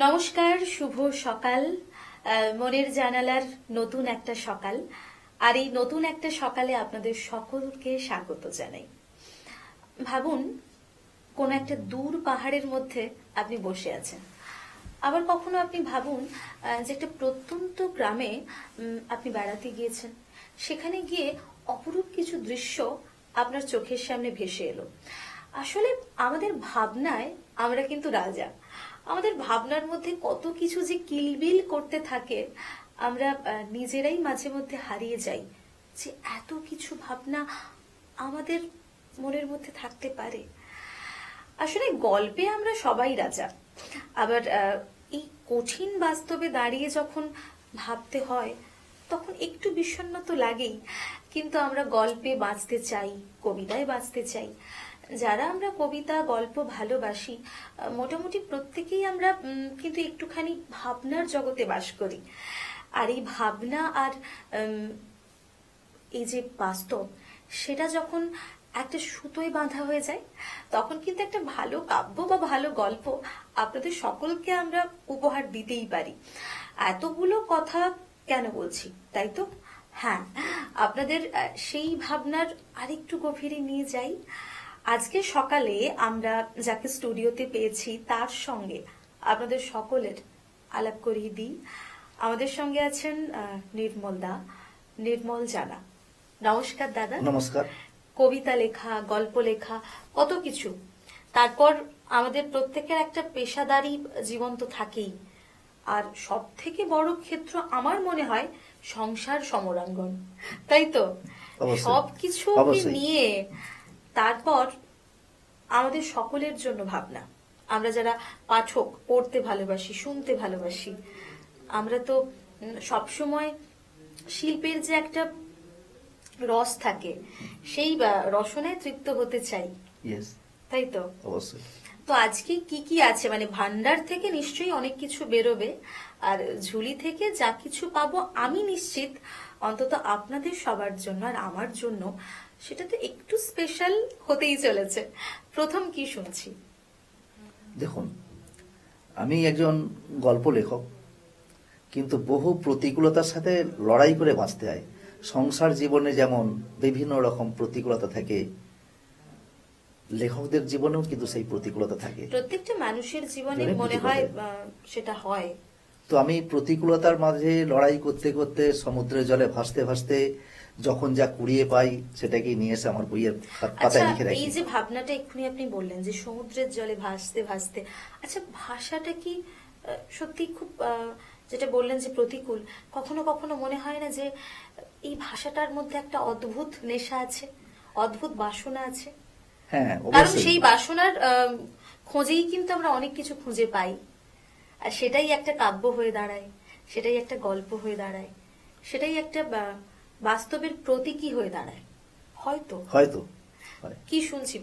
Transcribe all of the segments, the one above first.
নমস্কার, শুভ সকাল। মনের জানালার নতুন একটা সকাল, আর এই নতুন একটা সকালে আপনাদের সকলকে স্বাগত জানাই। ভাবুন, কোন একটা দূর পাহাড়ের মধ্যে আপনি বসে আছেন। আবার কখনো আপনি ভাবুন যে একটা প্রত্যন্ত গ্রামে আপনি বেড়াতে গিয়েছেন। সেখানে গিয়ে অপরূপ কিছু দৃশ্য আপনার চোখের সামনে ভেসে এলো। আসলে আমাদের ভাবনায় আমরা কিন্তু রাজা। আমাদের ভাবনার মধ্যে কত কিছু যে কিলবিল করতে থাকে, আমরা নিজেরাই মাঝে মধ্যে হারিয়ে যাই যে এত কিছু ভাবনা আমাদের মনের মধ্যে থাকতে পারে। আসলে গল্পে আমরা সবাই রাজা, আবার এই কঠিন বাস্তবে দাঁড়িয়ে যখন ভাবতে হয় তখন একটু বিষণ্ণ তো লাগেই। কিন্তু আমরা গল্পে বাঁচতে চাই, কবিতায় বাঁচতে চাই। যারা আমরা কবিতা গল্প ভালোবাসি, মোটামুটি প্রত্যেকেই আমরা কিন্তু একটুখানি ভাবনার জগতে বাস করি। আর এই ভাবনা আর এই যে বাস্তব, সেটা যখন একটা সুতোয় বাঁধা হয়ে যায়, তখন কিন্তু একটা ভালো কাব্য বা ভালো গল্প আপনাদের সকলকে আমরা উপহার দিতেই পারি। এতগুলো কথা কেন বলছি, তাই তো? হ্যাঁ, আপনাদের সেই ভাবনার আরেকটু গভীরে নিয়ে যাই। আজকে সকালে আমরা যাকে স্টুডিওতে পেয়েছি তার সঙ্গে আপনাদের সকলের আলাপ করিয়ে দিই। আমাদের সঙ্গে আছেন নির্মল দা, নির্মল জানা। নমস্কার দাদা। নমস্কার। কবিতা লেখা, গল্প লেখা, কত কিছু। তারপর আমাদের প্রত্যেকের একটা পেশাদারি জীবন তো থাকেই। আর সব থেকে বড় ক্ষেত্র আমার মনে হয় সংসার সমরাঙ্গন, তাই তো? সবকিছু নিয়ে তারপর আমাদের সকলের জন্য ভাবনা। আমরা যারা পাঠক, পড়তে ভালোবাসি, শুনতে ভালোবাসি, আমরা তো সবসময় শিল্পের যে একটা রস থাকে, সেই রসনায় তৃপ্ত হতে চাই, তাই তো? অবশ্যই। তো আজকে কি কি আছে, মানে ভান্ডার থেকে নিশ্চয়ই অনেক কিছু বেরোবে, আর ঝুলি থেকে যা কিছু পাবো আমি নিশ্চিত অন্তত আপনাদের সবার জন্য আর আমার জন্য সেটা তো একটু স্পেশাল হতেই চলেছে। প্রথম কি শুনছি? দেখুন, আমি একজন গল্প লেখক, কিন্তু বহু প্রতিকূলতার সাথে লড়াই করে বাঁচতে হয়। সংসার জীবনে যেমন বিভিন্ন রকম প্রতিকূলতা থাকে, লেখকদের জীবনেও কিন্তু সেই প্রতিকূলতা থাকে। প্রত্যেকটা মানুষের জীবনে মনে হয় সেটা হয়। তো আমি প্রতিকূলতার মাঝে লড়াই করতে করতে সমুদ্রের জলে ভাসতে ভাসতে যখন যা কুড়িয়ে পাই সেটাকে নিয়ে এসে আমার বইয়ের পাতায় লিখে রাখি। এই যে ভাবনাটা এক্ষুনি আপনি বললেন যে সমুদ্রের জলে ভাসতে ভাসতে, আচ্ছা ভাষাটা কি সত্যি খুব, যেটা বললেন যে প্রতিকূল, কখনো কখনো মনে হয় না যে এই ভাষাটার মধ্যে একটা অদ্ভুত নেশা আছে, অদ্ভুত বাসনা আছে? হ্যাঁ, কারণ সেই বাসনার খোঁজেই কিন্তু আমরা অনেক কিছু খুঁজে পাই, আর সেটাই একটা কাব্য হয়ে দাঁড়ায়, সেটাই একটা গল্প হয়ে দাঁড়ায়, সেটাই একটা বাস্তবের প্রতীকী হয়ে দাঁড়ায়। হয়তো হয়তো কি শুনছি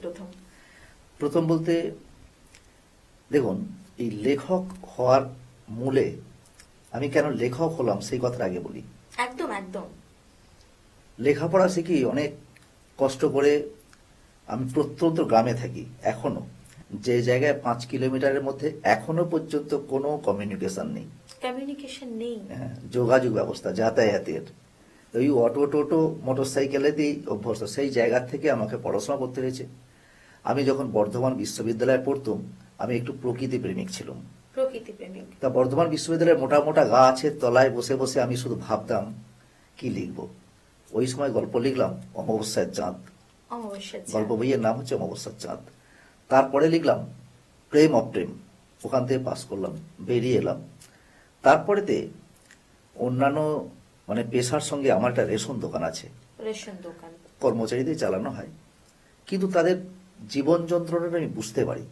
প্রথম বলতে, দেখুন, এই লেখক হওয়ার মূলে আমি কেন লেখক হলাম সেই কথাটা আগে বলি। একদম একদম। লেখাপড়া শিখি অনেক কষ্ট করে। আমি প্রত্যন্ত গ্রামে থাকি এখনো, যে জায়গায় 5 কিলোমিটারের মধ্যে এখনো পর্যন্ত কোনো কমিউনিকেশন নেই। যোগাযোগ ব্যবস্থা, যাতায়াতের ওই অটো টোটো মোটরসাইকেলেতেই অভ্যস্ত। সেই জায়গা থেকে আমাকে পড়াশোনা করতে হয়েছে। আমি যখন বর্ধমান বিশ্ববিদ্যালয়ে পড়তাম, আমি একটু প্রকৃতি প্রেমিক ছিলাম। তা বর্ধমান বিশ্ববিদ্যালয়ের মোটা মোটা গাছের তলায় বসে বসে আমি শুধু ভাবতাম কি লিখব। ওই সময় গল্প লিখলাম অমাবস্যার চাঁদ। গল্প বইয়ের নাম হচ্ছে অমাবস্যার চাঁদ। তারপরে লিখলাম প্রেম অপ্রেম, ওখান থেকে পাস করলাম, বেরিয়ে এলাম। তারপরেতে অন্যান্য পেশার সঙ্গে আমার একটা রেশন দোকান আছে, কর্মচারীদের চালানো হয়, কিন্তু তাদের জীবন যন্ত্রণাটা আমি বুঝতে পারি।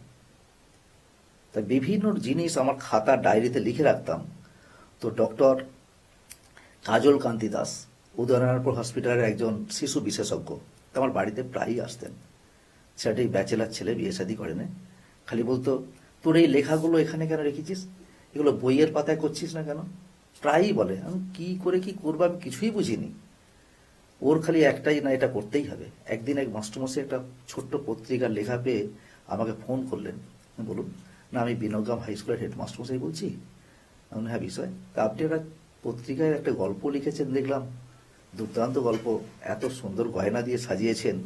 তাই বিভিন্ন জিনিস আমার খাতা ডায়েরিতে লিখে রাখতাম। তো ডক্টর কাজল কান্তি দাস, উদয়নারায়ণপুর হসপিটালের একজন শিশু বিশেষজ্ঞ, আমার বাড়িতে প্রায়ই আসতেন। সেটাই ব্যাচেলার ছেলে, বিয়ে শাদী করে না, খালি বলতো তোর এই লেখাগুলো এখানে কেন রেখেছিস, এগুলো বইয়ের পাতায় করছিস না কেন? প্রায়ই বলে। আমি কি করে কি করবো আমি কিছুই বুঝিনি। ওর খালি একটাই, না এটা করতেই হবে। একদিন এক মাস্টারমশাই একটা ছোট্ট পত্রিকার লেখা পেয়ে আমাকে ফোন করলেন, বলুন না আমি বিনগ্রাম হাই স্কুলের হেডমাস্টার মশাই বলছি। আমি হ্যাঁ বিষয় তা আপনি একটা পত্রিকায় একটা গল্প লিখেছেন দেখলাম, দুর্দান্ত গল্প, এত সুন্দর গয়না দিয়ে সাজিয়েছেন।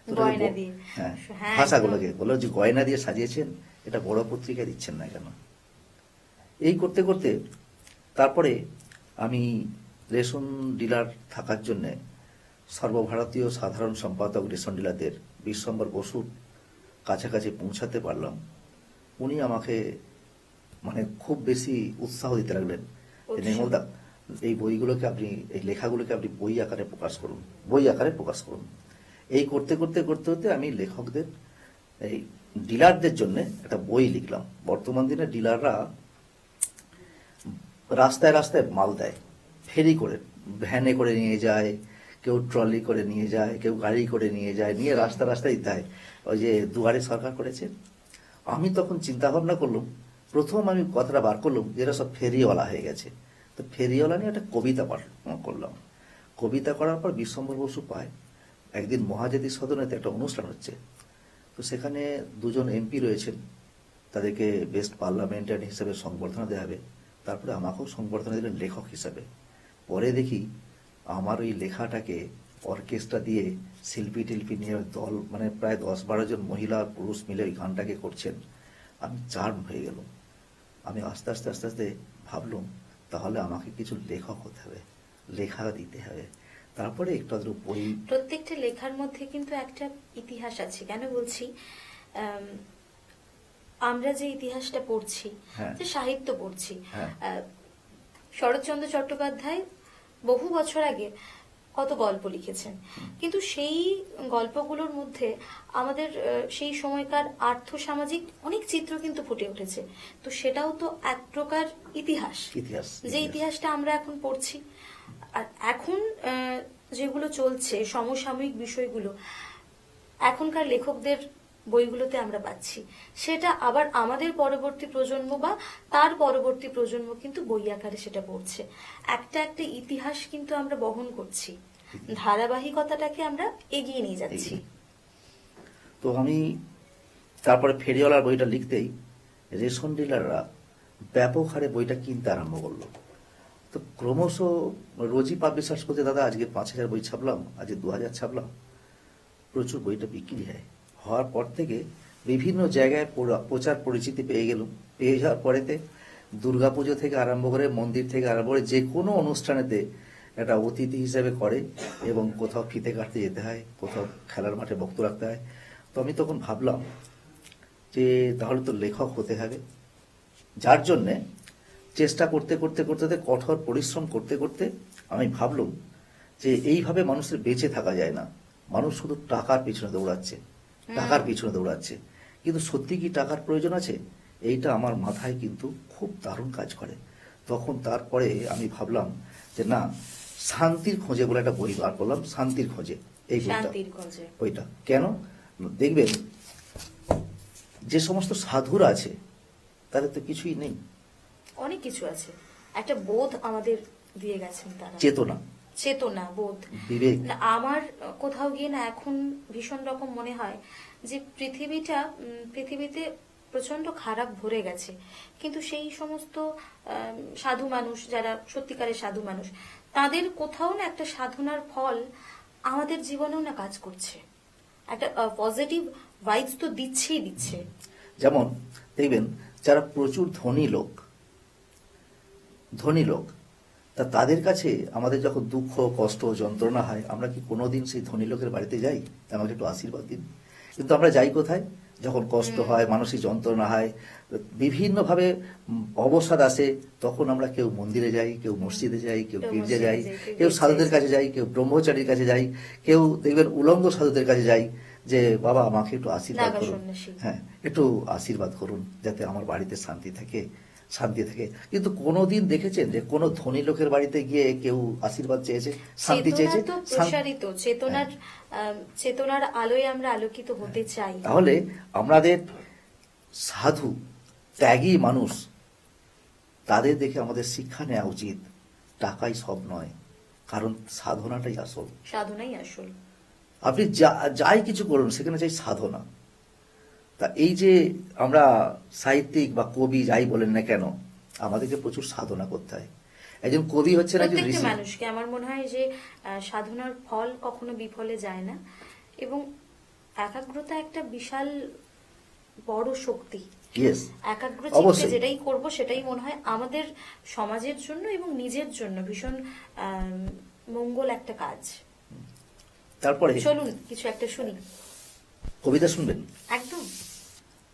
তো ওটাকে গয়না দিয়ে। হ্যাঁ হ্যাঁ, ভাষাগুলোকে বললো যে গয়না দিয়ে সাজিয়েছেন, এটা বড় পত্রিকায় দিচ্ছেন না কেন? এই করতে করতে তারপরে আমি রেশন ডিলার থাকার জন্যে সর্বভারতীয় সাধারণ সম্পাদক রেশন ডিলারদের বিশ্বম্বর বসুর কাছাকাছি পৌঁছাতে পারলাম। উনি আমাকে মানে খুব বেশি উৎসাহ দিতে লাগলেন যে নির্মলদা, এই বইগুলোকে আপনি, এই লেখাগুলোকে আপনি বই আকারে প্রকাশ করুন, বই আকারে প্রকাশ করুন। এই করতে করতে করতে করতে আমি লেখকদের, এই ডিলারদের জন্য একটা বই লিখলাম। বর্তমান দিনে ডিলাররা রাস্তায় রাস্তায় মাল দেয়, ফেরি করে, ভ্যানে করে নিয়ে যায়, কেউ ট্রলি করে নিয়ে যায়, কেউ গাড়ি করে নিয়ে যায়, নিয়ে রাস্তা রাস্তায় দেয়। ওই যে দুয়ারে সরকার করেছে। আমি তখন চিন্তা ভাবনা করলাম, প্রথম আমি কথাটা বার করলাম যে এরা সব ফেরিওয়ালা হয়ে গেছে। তো ফেরিওয়ালা নিয়ে একটা কবিতা পাঠ করলাম। কবিতা করার পর বিশ্বম্বর বসু পায় একদিন মহাজাতি সদনেতে একটা অনুষ্ঠান হচ্ছে। তো সেখানে দুজন এমপি রয়েছেন, তাদেরকে বেস্ট পার্লামেন্টারি হিসেবে সংবর্ধনা দেওয়া হবে। তারপরে আমাকেও সংবর্ধনা দিলেন লেখক হিসাবে। পরে দেখি আমার ওই লেখাটাকে অর্কেস্ট্রা দিয়ে শিল্পী টিল্পি নিয়ে দল, মানে প্রায় 10-12 জন মহিলা পুরুষ মিলে ওই গানটাকে করছেন। আমি চার্ম হয়ে গেল। আমি আস্তে আস্তে আস্তে আস্তে ভাবলাম তাহলে আমাকে কিছু লেখক হতে হবে, লেখা দিতে হবে। তারপরে একটু আধটু বই। প্রত্যেকটা লেখার মধ্যে কিন্তু একটা ইতিহাস আছে। কেন বলছি, আমরা যে ইতিহাসটা পড়ছি, হ্যাঁ। যে সাহিত্য পড়ছি, হ্যাঁ। শরৎচন্দ্র চট্টোপাধ্যায় বহু বছর আগে কত গল্প লিখেছেন, কিন্তু সেই গল্পগুলোর মধ্যে আমাদের সেই সময়কার আর্থসামাজিক অনেক চিত্র কিন্তু ফুটে উঠেছে। তো সেটাও তো এক প্রকার ইতিহাস, যে ইতিহাসটা আমরা এখন পড়ছি। আর এখন যেগুলো চলছে সমসাময়িক বিষয়গুলো এখনকার লেখকদের বইগুলোতে আমরা পাচ্ছি, সেটা আবার আমাদের পরবর্তী প্রজন্ম বা তার পরবর্তী প্রজন্ম কিন্তু বই আকারে সেটা পড়ছে। একটা একটা ইতিহাস কিন্তু আমরা বহন করছি, ধারাবাহিকতাটাকে আমরা এগিয়ে নিয়ে যাচ্ছি। তো আমি তারপরে ফেরিওয়ালার বইটা লিখতেই রেশন ডিলাররা ব্যাপক হারে বইটা কিনতে আরম্ভ করলো। তো ক্রমশ রোজই পাবলিশার্স করতে, দাদা আজকে 5,000 বই ছাপলাম, আজকে 2,000 ছাপলাম, প্রচুর বইটা বিক্রি হয়। হওয়ার পর থেকে বিভিন্ন জায়গায় প্রচার পরিচিতি পেয়ে গেলাম। পেয়ে যাওয়ার পরেতে দুর্গাপুজো থেকে আরম্ভ করে, মন্দির থেকে আরম্ভ করে যে কোনো অনুষ্ঠানেতে একটা অতিথি হিসেবে করে, এবং কোথাও ফিতে কাটতে যেতে হয়, কোথাও খেলার মাঠে বক্তব্য রাখতে হয়। তো আমি তখন ভাবলাম যে তাহলে তো লেখক হতে হবে। যার জন্যে চেষ্টা করতে করতে করতে কঠোর পরিশ্রম করতে করতে আমি ভাবলাম যে এইভাবে মানুষের বেঁচে থাকা যায় না। মানুষ শুধু টাকার পিছনে দৌড়াচ্ছে, টাকার পিছনে দৌড়াচ্ছে, কিন্তু সত্যি কি টাকার প্রয়োজন আছে? এইটা আমার মাথায় কিন্তু খুব দারুণ কাজ করে। তখন তারপরে আমি ভাবলাম যে না, শান্তির খোঁজে বলে একটা বই বার করলাম, শান্তির খোঁজে। এই বইটা কেন দেখবেন, যে সমস্ত সাধুরা আছে তাদের তো কিছুই নেই, অনেক কিছু আছে। একটা বোধ আমাদের দিয়ে গেছেন তারা, চেতনা, বোধ, বিবেক। আমার কোথাও গিয়ে না এখন ভীষণ রকম মনে হয় যে পৃথিবীতে প্রচন্ড খারাপ ভরে গেছে, কিন্তু সেই সমস্ত সাধু মানুষ, যারা সত্যিকারের সাধু মানুষ, তাদের কোথাও না একটা সাধনার ফল আমাদের জীবনেও না কাজ করছে। একটা পজিটিভ ভাইবস তো দিচ্ছে। যেমন দেখবেন যারা প্রচুর ধনী লোক, তা তাদের কাছে আমাদের যখন দুঃখ, কষ্ট, যন্ত্রণা হয়, আমরা কি কোনোদিন সেই ধনী লোকের বাড়িতে যাই আমাকে একটু আশীর্বাদ দিন? কিন্তু আমরা যাই কোথায়? যখন কষ্ট হয়, মানসিক যন্ত্রণা হয়, বিভিন্নভাবে অবসাদ আসে, তখন আমরা কেউ মন্দিরে যাই, কেউ মসজিদে যাই, কেউ গির্জে যাই, কেউ সাধুদের কাছে যাই, কেউ ব্রহ্মচারীর কাছে যাই, কেউ দেখবেন উলঙ্গ সাধুদের কাছে যাই, যে বাবা আমাকে একটু আশীর্বাদ করুন, হ্যাঁ একটু আশীর্বাদ করুন যাতে আমার বাড়িতে শান্তি থাকে। কিন্তু কোনোদিন দেখেছেন যে কোনো ধনী লোকের বাড়িতে গিয়ে কেউ আশীর্বাদ চেয়েছে, শান্তি চেয়েছে? প্রসারিত চেতনার আলোয় আমরা আলোকিত হতে চাই। তাহলে আমাদের সাধু, ত্যাগী মানুষ, তাদের দেখে আমাদের শিক্ষা নেওয়া উচিত। টাকাই সব নয়, কারণ সাধনাই আসল। আপনি যাই কিছু করুন, সেখানে চাই সাধনা। তা এই যে আমরা সাহিত্যিক বা কবি যাই বলেন না কেন, আমাদেরকে প্রচুর সাধনা করতে হয়। একজন কবি হচ্ছেন একজন প্রত্যেকটা ঋষি। মানুষকে আমার মনে হয় যে সাধনার ফল কখনো বিফলে যায় না, এবং একাগ্রতা একটা বিশাল বড় শক্তি। ইয়েস, একাগ্র চিত্তে অবশ্যই। যেটাই করব সেটাই মনে হয় আমাদের সমাজের জন্য এবং নিজের জন্য ভীষণ মঙ্গল একটা কাজ। তারপরে চলুন কিছু একটা শুনি। কবিতা শুনবেন? একদম।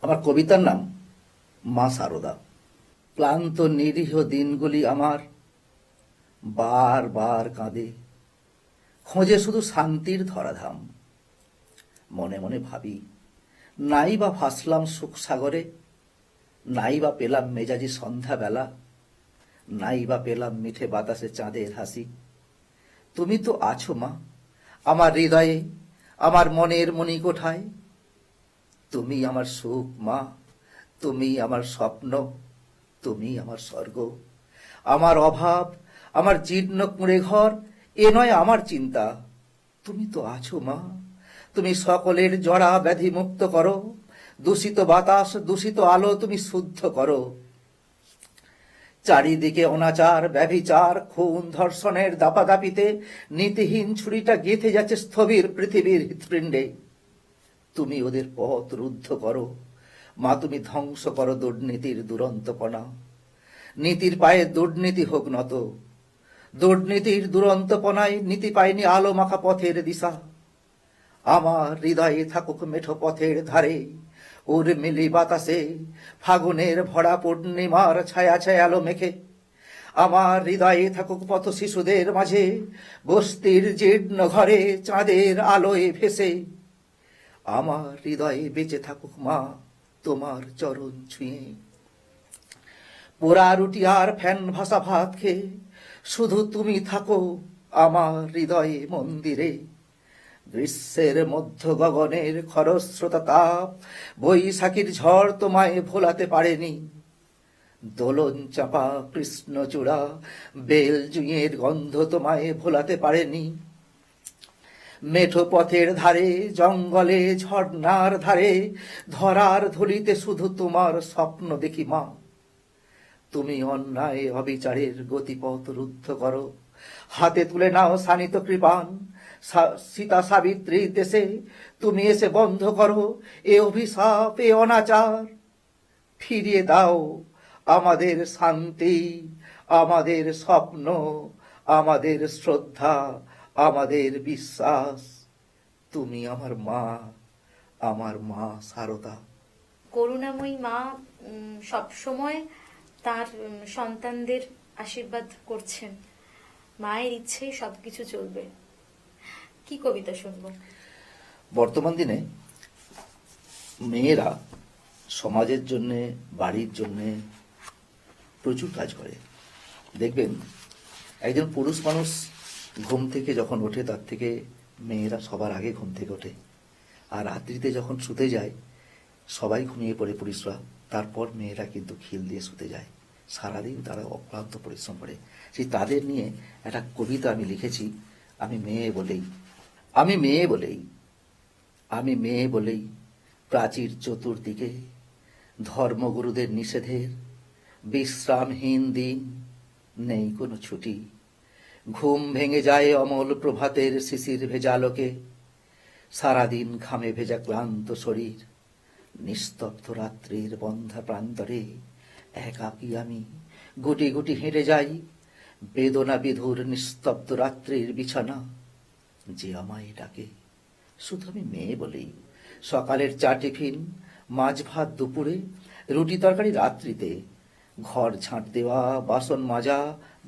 আমার কবিতার নাম মা সারদা। ক্লান্ত নিরীহ দিনগুলি আমার বার বার কাঁদে, খোঁজে শুধু শান্তির ধরাধাম। মনে মনে ভাবি, নাই বা ভাসলাম সুখ সাগরে, নাই বা পেলাম মেজাজি সন্ধ্যাবেলা, নাই বা পেলাম মিঠে বাতাসে চাঁদের হাসি। তুমি তো আছো মা আমার হৃদয়ে, আমার মনের মণিকোঠায়। তুমি আমার সুখ মা, তুমি আমার স্বপ্ন, তুমি আমার স্বর্গ। আমার অভাব, আমার জীর্ণ কুঁড়ে ঘর এ নয় আমার চিন্তা। তুমি তো আছো মা, তুমি সকলের জড়া ব্যাধি মুক্ত করো। দূষিত বাতাস, দূষিত আলো তুমি শুদ্ধ করো। চারিদিকে অনাচার, ব্যভিচার, খুন, ধর্ষণের দাপাদাপিতে নীতিহীন ছুরিটা গেঁথে যাচ্ছে স্থবির পৃথিবীর হৃৎপিণ্ডে। তুমি ওদের পথ রুদ্ধ করো মা, তুমি ধ্বংস করো দুর্নীতির দুরন্তপনা। নীতির পায়ে দুর্নীতি হোক নত, দুর্নীতির দুরন্তপনায় নীতি পায়নি আলো মাখা পথের দিশা। আমার হৃদয়ে থাকুক মেঠো পথের ধারে, উর্মিলি বাতাসে ফাগুনের ভরা পূর্ণিমার ছায়া ছায়া আলো মেখে। আমার হৃদয়ে থাকুক পথ শিশুদের মাঝে, বস্তির জীর্ণ ঘরে চাঁদের আলোয় ভেসে। আমার হৃদয়ে বেঁচে থাকুক মা তোমার চরণ ছুঁয়ে। পোড়া রুটি আর ফ্যান ভাসা ভাত খেয়ে শুধু তুমি থাকো আমার হৃদয়ে মন্দিরে। গ্রীষ্মের মধ্য গগনের খরস্রোতা তাপ, বৈশাখীর ঝড় তোমায় ভোলাতে পারেনি। দোলন চাপা কৃষ্ণচূড়া, বেল জুঁইয়ের গন্ধ তোমায় ভোলাতে পারেনি। মেঠো পথের ধারে, জঙ্গলে, ঝর্ণার ধারে, ধরার ধুলিতে শুধু তোমার স্বপ্ন দেখি মা। তুমি অন্যায় অবিচারের গতিপথ রুদ্ধ করো, হাতে তুলে নাও শানিত কৃপান। সীতা সাবিত্রীর দেশে তুমি এসে বন্ধ করো এ অভিশাপ, এ অনাচার। ফিরিয়ে দাও আমাদের শান্তি, আমাদের স্বপ্ন, আমাদের শ্রদ্ধা, আমাদের বিশ্বাস। তুমি আমার মা সারদা। করুণাময়ী মা সব সময় তার সন্তানদের আশীর্বাদ করছেন। মায়ের ইচ্ছেই সবকিছু চলবে। কি কবিতা শুনবো? বর্তমান দিনে মেয়েরা সমাজের জন্য, বাড়ির জন্য প্রচুর কাজ করে। দেখবেন একজন পুরুষ মানুষ ঘুম থেকে যখন ওঠে তার থেকে মেয়েরা সবার আগে ঘুম থেকে ওঠে। আর রাত্রিতে যখন শুতে যায় সবাই ঘুমিয়ে পড়ে পুরুষরা, তারপর মেয়েরা কিন্তু খিল দিয়ে শুতে যায়। সারাদিন তারা অক্লান্ত পরিশ্রম করে। সেই তাদের নিয়ে একটা কবিতা আমি লিখেছি, আমি মেয়ে বলেই। আমি মেয়ে বলেই, আমি মেয়ে বলেই প্রাচীর চতুর্দিকে, ধর্মগুরুদের নিষেধের বিশ্রামহীন দিন, নেই কোনো ছুটি। ঘুম ভেঙে যায় অমল প্রভাতের শিশির ভেজালোকে, সারাদিন ঘামে ভেজা ক্লান্ত শরীর। নিস্তব্ধ রাত্রির বন্ধা প্রান্তরে একাকী আমি গুটি গুটি হেঁটে যাই। বেদনা বিধুর নিস্তব্ধ রাত্রির বিছানা, যে আমায় ডাকে শুধু আমি মেয়ে বলেই। সকালের চা টিফিন, মাছ ভাত দুপুরে, রুটি তরকারি রাত্রিতে, ঘর ঝাঁট দেওয়া, বাসন মাজা,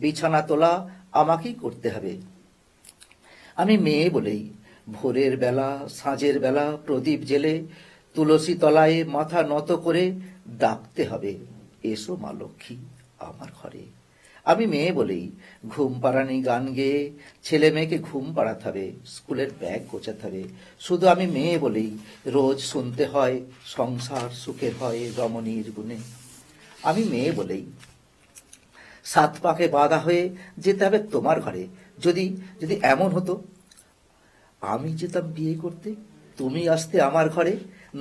বিছানা তোলা আমাকেই করতে হবে। আমি মেয়ে বলেই ভোরের বেলা, সাঁঝের বেলা প্রদীপ জেলে তুলসী তলায় মাথা নত করে ডাকতে হবে, এসো মা লক্ষ্মী আমার ঘরে। আমি মেয়ে বলেই ঘুম পাড়ানি গান গেয়ে ছেলে মেয়েকে ঘুম পাড়াতে হবে, স্কুলের ব্যাগ গোছাতে হবে। শুধু আমি মেয়ে বলেই রোজ শুনতে হয় সংসার সুখের হয় রমণীর গুণে। আমি মেয়ে বলেই সাত পাকে বাঁধা হয়ে যেতে হবে তোমার ঘরে। যদি যদি এমন হতো আমি যেতাম বিয়ে করতে, তুমি আসতে আমার ঘরে,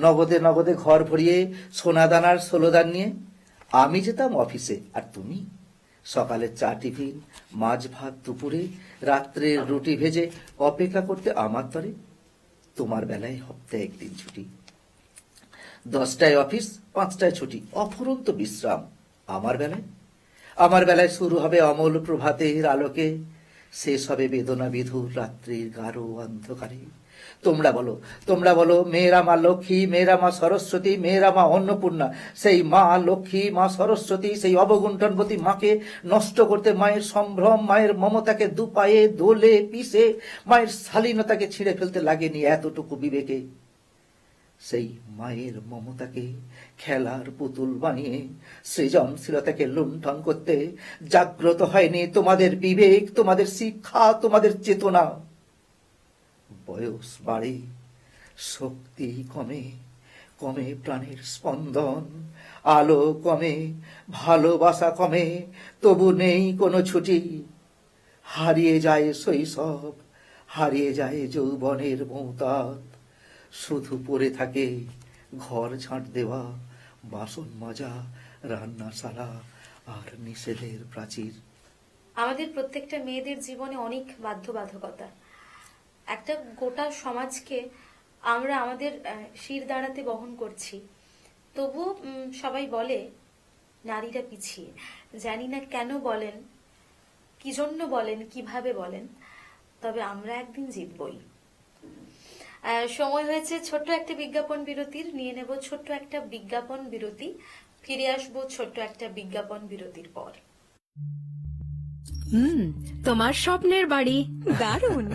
নগদে নগদে ঘর ভরিয়ে সোনাদানার ষোলোদান নিয়ে আমি যেতাম অফিসে, আর তুমি সকালে চা টিফিন, মাছ ভাত দুপুরে, রাত্রে রুটি ভেজে অপেক্ষা করতে আমার তরে। তোমার বেলায় হপ্তাহে একদিন ছুটি, 10টায় অফিস, 5টায় ছুটি, অফুরন্ত বিশ্রাম। আমার বেলায় শুরু হবে অমল প্রভাতের আলোকে, শেষ হবে বেদনা বিধুর রাত্রির গাঢ় অন্ধকারে। তোমরা বলো মেয়েরা মা লক্ষ্মী, মেয়েরা মা সরস্বতী, মেয়েরা মা অন্নপূর্ণা। সেই মা লক্ষ্মী, মা সরস্বতী, সেই অবগুণ্ঠনবতী মাকে নষ্ট করতে মায়ের সম্ভ্রম, মায়ের মমতাকে দুপায়ে দোলে পিষে, মায়ের শালীনতাকে ছিঁড়ে ফেলতে লাগেনি এতটুকু বিবেকে। সেই মায়ের মমতাকে খেলার পুতুল বানিয়ে সৃজনশীলতাকে লুণ্ঠন করতে জাগ্রত হয়নি তোমাদের বিবেক, তোমাদের শিক্ষা, তোমাদের চেতনা। বয়স বাড়ে, শক্তি কমে, কমে প্রাণের স্পন্দন, আলো কমে, ভালোবাসা কমে, তবু নেই কোনো ছুটি। হারিয়ে যায় শৈশব, হারিয়ে যায় যৌবনের মৌতাত, শুধু পড়ে থাকে ঘর ঝাঁট দেওয়া, বাসন মাজা, রান্নাশালা আর নিষেধের প্রাচীর। আমাদের প্রত্যেকটা মেয়েদের জীবনে অনেক বাধ্যবাধকতা। একটা গোটা সমাজকে আমরা আমাদের শির দাঁড়াতে বহন করছি, তবু সবাই বলে নারীরা পিছিয়ে। জানি না কেন বলেন, কি জন্য বলেন, কিভাবে বলেন, তবে আমরা একদিন জিতবই। সময় হয়েছে ছোট্ট একটা বিজ্ঞাপন বিরতির। নিয়ে নেব ছোট্ট একটা বিজ্ঞাপন বিরতি, ফিরে আসবো ছোট্ট একটা বিজ্ঞাপন বিরতির পর। তোমার স্বপ্নের বাড়ি দারুণ।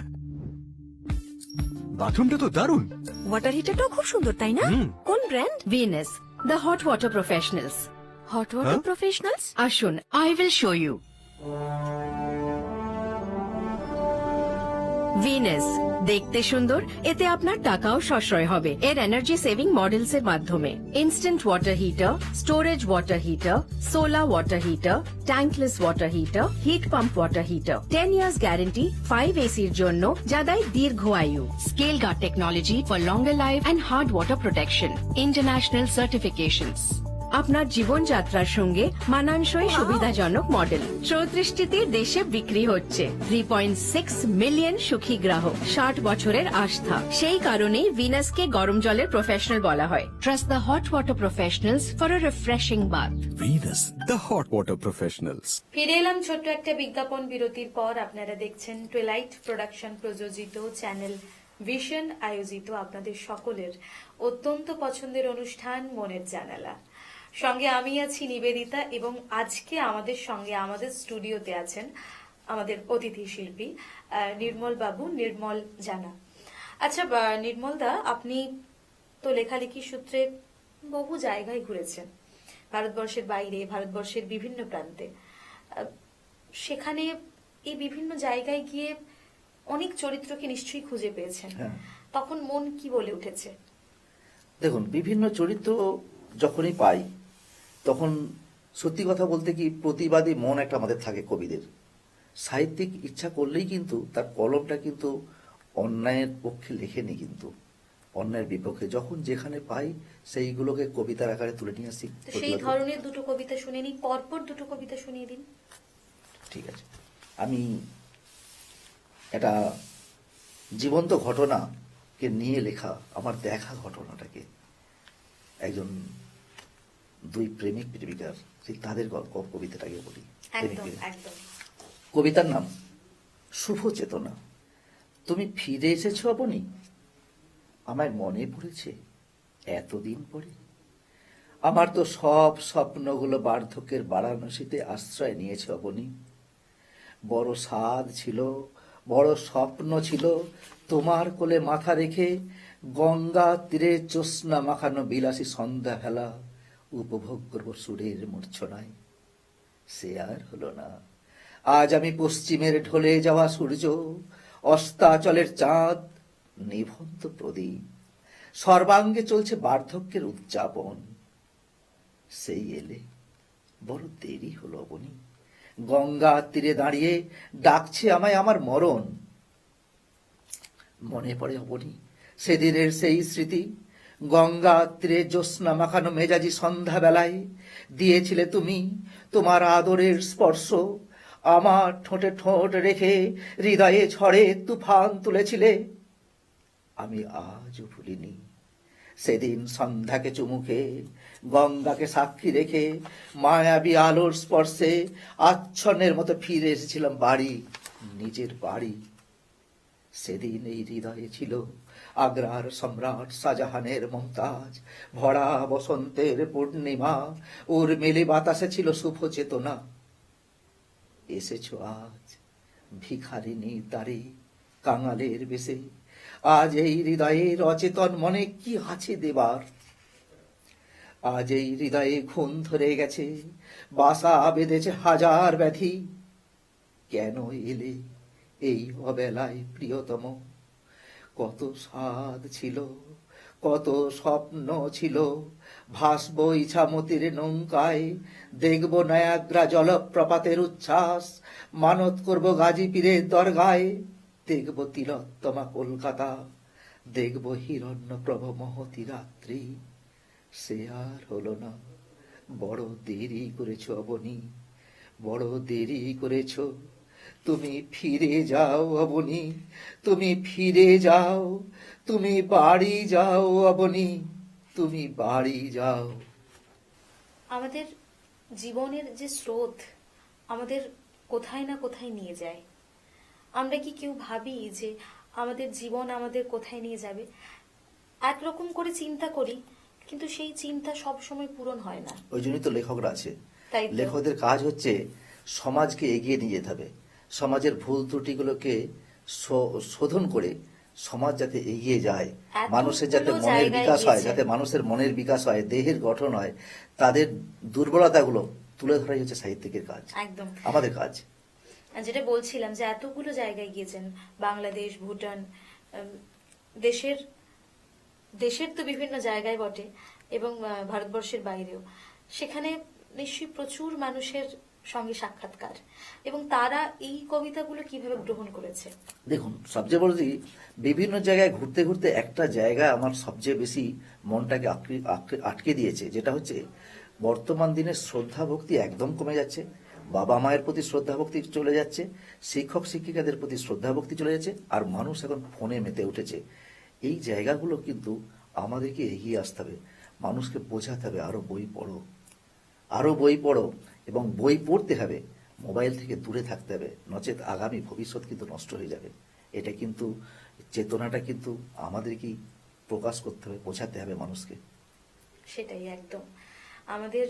বাথরুমটা তো দারুণ। ওয়াটার হিটারটাও খুব সুন্দর, তাই না? কোন brand? Venus, the hot water professionals. Hot water professionals? আসুন, I will show you. Venus দেখতে সুন্দর, এতে আপনার টাকাও সাশ্রয় হবে। এর এনার্জি সেভিং মডেলস এর মাধ্যমে instant water heater, storage water heater, solar water heater, tankless water heater, heat pump water heater. 10 years guarantee, 5 এসির জন্য যা দেয় দীর্ঘ আয়ু। Scale guard technology for longer life and hard water protection. International certifications. আপনার জীবনযাত্রার সঙ্গে মানানসই সুবিধাজনক মডেল 34টি দেশে বিক্রি হচ্ছে। 3.6 মিলিয়ন সুখী গ্রাহক, 60 বছরের আস্থা। সেই কারণেই ভিনাসকে গরম জলের প্রফেশনাল বলা হয়। Trust the hot water professionals for a refreshing bath. Venus, the hot water professionals. ফিরে এলাম ছোট্ট একটা বিজ্ঞাপন বিরতির পর। আপনারা দেখছেন টুইলাইট প্রোডাকশন প্রযোজিত, চ্যানেল ভিশন আয়োজিত আপনাদের সকলের অত্যন্ত পছন্দের অনুষ্ঠান মনের জানালা। সঙ্গে আমি আছি নিবেদিতা, এবং আজকে আমাদের সঙ্গে আমাদের স্টুডিওতে আছেন আমাদের অতিথি শিল্পী নির্মল বাবু, নির্মল জানা। আচ্ছা নির্মল দা, আপনি তো লেখালেখি সূত্রে বহু জায়গায় ঘুরেছেন, ভারতবর্ষের বাইরে, ভারতবর্ষের বিভিন্ন প্রান্তে। সেখানে এই বিভিন্ন জায়গায় গিয়ে অনেক চরিত্রকে নিশ্চয়ই খুঁজে পেয়েছেন। হ্যাঁ। তখন মন কি বলে উঠেছে? দেখুন, বিভিন্ন চরিত্র যখনই পাই তখন সত্যি কথা বলতে কি প্রতিবাদী মন একটা আমাদের থাকে কবিদের। সাহিত্যিক ইচ্ছা করলেই কিন্তু তার কলমটা কিন্তু অন্যায়ের পক্ষে লেখেনি, কিন্তু অন্যায়ের বিপক্ষে। যখন যেখানে পাই সেইগুলোকে কবিতার আকারে তুলে নিয়ে আসি। তো সেই ধরনের দুটো কবিতা শুনে নিই, পরপর দুটো কবিতা শুনিয়ে দিন। ঠিক আছে। আমি একটা জীবন্ত ঘটনাকে নিয়ে লেখা, আমার দেখা ঘটনাটাকে, একজন দুই প্রেমিক প্রেমিকার, সেই তাদের কবিতাটাকে বলি। একদম একদম। কবিতার নাম শুভ চেতনা। তুমি ফিরে এসেছো অবনী, আমায় মনে পড়েছে এতদিন পরে। আমার তো সব স্বপ্নগুলো বার্ধক্যের বারাণসীতে আশ্রয় নিয়েছে অবনী। বড় সাধ ছিল, বড় স্বপ্ন ছিল, তোমার কোলে মাথা রেখে গঙ্গা তীরে জ্যোৎস্না মাখানো বিলাসী সন্ধ্যা ভেলা উপভোগ করব সুরের মূর্ছনায়। সে আর হলো না। আজ আমি পশ্চিমের ঢলে যাওয়া সূর্য, অস্তাচলের চাঁদ, নিভন্ত প্রদীপ, সর্বাঙ্গে চলছে বার্ধক্যের উদযাপন। সেই এলে বড় দেরি হলো অবনী, গঙ্গা তীরে দাঁড়িয়ে ডাকছে আমায় আমার মরণ। মনে পড়ে অবনী সেদিনের সেই স্মৃতি, গঙ্গা তীরে জ্যোৎস্না মাখানো মেজাজি সন্ধ্যাবেলায় দিয়েছিলে তুমি তোমার আদরের স্পর্শ, আমার ঠোঁটে ঠোঁট রেখে হৃদয়ে ঝড়ে তুফান তুলেছিলে। আমি আজও ভুলিনি সেদিন সন্ধ্যাকে চুমুকে, গঙ্গাকে সাক্ষী রেখে, মায়াবী আলোর স্পর্শে আচ্ছন্নের মতো ফিরে এসেছিলাম বাড়ি, নিজের বাড়ি। সেদিন এই হৃদয়ে ছিল আগ্রার সম্রাট শাহজাহানের মমতাজ, ভরা বসন্তের পূর্ণিমা, উর্মিলি বাতাসে ছিল শুভ চেতনা। এসেছো আজ ভিখারিনী দাঁড়ি কাঙালের বেশে, আজ এই হৃদয়ের অচেতন মনে কি আছে দেবার? আজ এই হৃদয়ে খুন ধরে গেছে, বাসা বেঁধেছে হাজার ব্যাধি। কেন এলে এই অবেলায় প্রিয়তম? কত স্বাদ ছিল, কত স্বপ্ন ছিল, ভাসব ইছামতির নৌকায়, দেখব নায়াগ্রা জলপ্রপাতের উচ্ছ্বাস, মানত করব গাজী পীরের দরগায়, দেখব তিলোত্তমা কলকাতা, দেখব হিরণ্যপ্রভ মহতী রাত্রি। সে আর হলো না, বড় দেরি করেছ অবনী, বড় দেরি করেছ। তুমি ফিরে যাও অবনী, তুমি ফিরে যাও, তুমি বাড়ি যাও অবনী, তুমি বাড়ি যাও। আমাদের জীবনের যে স্রোত আমাদের কোথায় না কোথায় নিয়ে যায়। আমরা কি কেউ ভাবি যে আমাদের জীবন আমাদের কোথায় নিয়ে যাবে? একরকম করে চিন্তা করি, কিন্তু সেই চিন্তা সব সময় পূরণ হয় না। ওই জন্যই তো লেখকরা আছে। তাই তো। লেখকদের কাজ হচ্ছে সমাজকে এগিয়ে নিয়ে যেতে হবে, সমাজের ভুল ত্রুটিগুলোকে শোধন করে সমাজ যাতে এগিয়ে যায়, এতগুলো মানুষের যাতে মনের জায়গায় বিকাশ হয়, গিয়েছে। যাতে মানুষের মনের বিকাশ হয়, দেহের গঠন হয়, তাদের দুর্বলতাগুলো তুলে ধরাই হচ্ছে সাহিত্যিকের কাজ, একদম আমাদের কাজ। যেটা বলছিলাম যে এতগুলো জায়গায় গিয়েছেন, বাংলাদেশ, ভুটান, দেশের দেশের তো বিভিন্ন জায়গায় বটে, এবং ভারতবর্ষের বাইরেও। সেখানে নিশ্চয়ই প্রচুর মানুষের সঙ্গে সাক্ষাৎকার, এবং তারা এই কবিতাগুলো কিভাবে গ্রহণ করেছে। দেখুন, সবচেয়ে বড় যে বিভিন্ন জায়গায় ঘুরতে ঘুরতে একটা জায়গায় আমার সবচেয়ে বেশি মনটাকে আটকে দিয়েছে, যেটা হচ্ছে বর্তমান দিনে শ্রদ্ধা ভক্তি একদম কমে যাচ্ছে, বাবা মায়ের প্রতি শ্রদ্ধা ভক্তি চলে যাচ্ছে, শিক্ষক শিক্ষিকাদের প্রতি শ্রদ্ধা ভক্তি চলে যাচ্ছে, আর মানুষ এখন ফোনে মেতে উঠেছে। এই জায়গাগুলো কিন্তু আমাদেরকে এগিয়ে আসতে হবে, মানুষকে বোঝাতে হবে আরো বই পড়ো, আরো বই পড়ো, এবং বই পড়তে হবে, মোবাইল থেকে দূরে থাকতে হবে, নচেত আগামী ভবিষ্যৎ কিন্তু নষ্ট হয়ে যাবে। এটা কিন্তু চেতনাটা কিন্তু আমাদেরকেই প্রকাশ করতে হবে, বোঝাতে হবে মানুষকে। সেটাই একদম আমাদের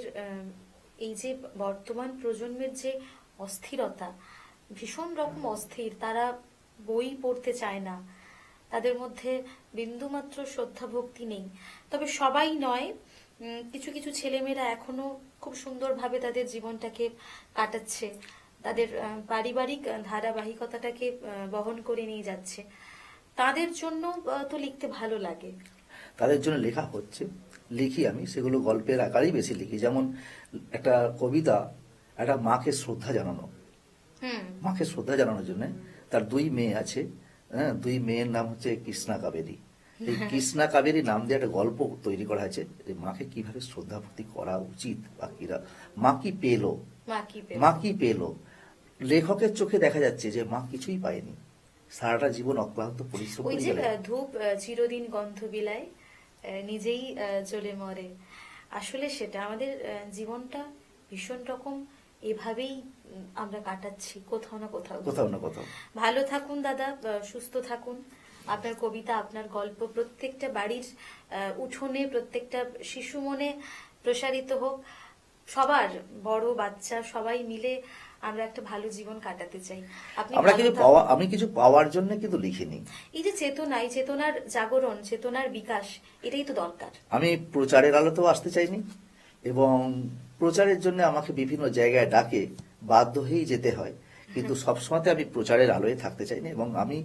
এই যে বর্তমান প্রজন্মের যে অস্থিরতা, ভীষণ রকম অস্থির, তারা বই পড়তে চায় না, তাদের মধ্যে বিন্দুমাত্র শ্রদ্ধা ভক্তি নেই। তবে সবাই নয়, কিছু কিছু ছেলেমেয়েরা এখনো খুব সুন্দরভাবে তাদের জীবনটাকে কাটাচ্ছে, তাদের পারিবারিক ধারাবাহিকতাটাকে বহন করে নিয়ে যাচ্ছে। তাদের জন্য তো লিখতে ভালো লাগে। তাদের জন্য লেখা হচ্ছে, লিখি আমি, সেগুলো গল্পের আকারেই বেশি লিখি। যেমন একটা কবিতা, একটা মাকে শ্রদ্ধা জানানো, মাকে শ্রদ্ধা জানানোর জন্য তার দুই মেয়ে আছে, হ্যাঁ, দুই মেয়ের নাম হচ্ছে কৃষ্ণা কাবেরী। এই কৃষ্ণা কাবেরী নাম দিয়ে একটা গল্প তৈরি করা হয়েছে, যে মাকে কিভাবে শ্রদ্ধা ভক্তি করা উচিত, বা কিরা মা কি পেলো, মা কি পেলো। লেখকের চোখে দেখা যাচ্ছে যে মা কিছুই পায়নি, সারাটা জীবন অক্লান্ত পরিশ্রম ওই করে যে গেলেন। ধূপ চিরদিন গন্ধ বিলায়, নিজেই জ্বলে মরে। আসলে সেটা আমাদের জীবনটা ভীষণ রকম এভাবেই আমরা কাটাচ্ছি, কোথাও না কোথাও। কোথাও না কোথাও। ভালো থাকুন দাদা, সুস্থ থাকুন। আপনার কবিতা, আপনার গল্প প্রত্যেকটা বাড়ির উঠোনে, প্রত্যেকটা শিশু মনে প্রসারিত হোক। সবার, বড় বাচ্চা সবাই মিলে আমরা একটা ভালো জীবন কাটাতে চাই। আপনি আমরা ভালো কিছু থাকুন। পাওয়া, আমি কিছু পাওয়ার জন্য কিন্তু লিখিনি। এই যে চেতনা, এই চেতনার জাগরণ, চেতনার বিকাশ, এটাই তো দরকার। আমি প্রচারের আলোতেও আসতে চাইনি, এবং প্রচারের জন্য আমাকে বিভিন্ন জায়গায় ডাকে, বাধ্য হয়েই যেতে হয়, কিন্তু সবসময়তে আমি প্রচারের আলোয় থাকতে চাইনি। এবং আমি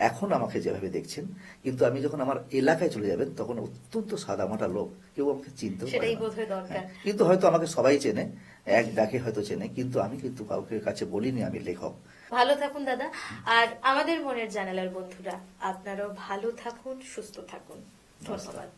এখন আমাকে যেভাবে দেখছেন, কিন্তু আমি যখন আমার এলাকায় চলে যাবেন তখন অত্যন্ত সাদামাটা লোক, কেউ আমাকে চিনতেও পারে সেটাই না। বোধহয় দরকার। হ্যাঁ, কিন্তু হয়তো আমাকে সবাই চেনে, এক ডাকে হয়তো চেনে, কিন্তু আমি কিন্তু কাউকে কাছে বলিনি আমি লেখক। ভালো থাকুন দাদা। আর আমাদের মনের জানালার বন্ধুরা, আপনারাও ভালো থাকুন, সুস্থ থাকুন। ধন্যবাদ।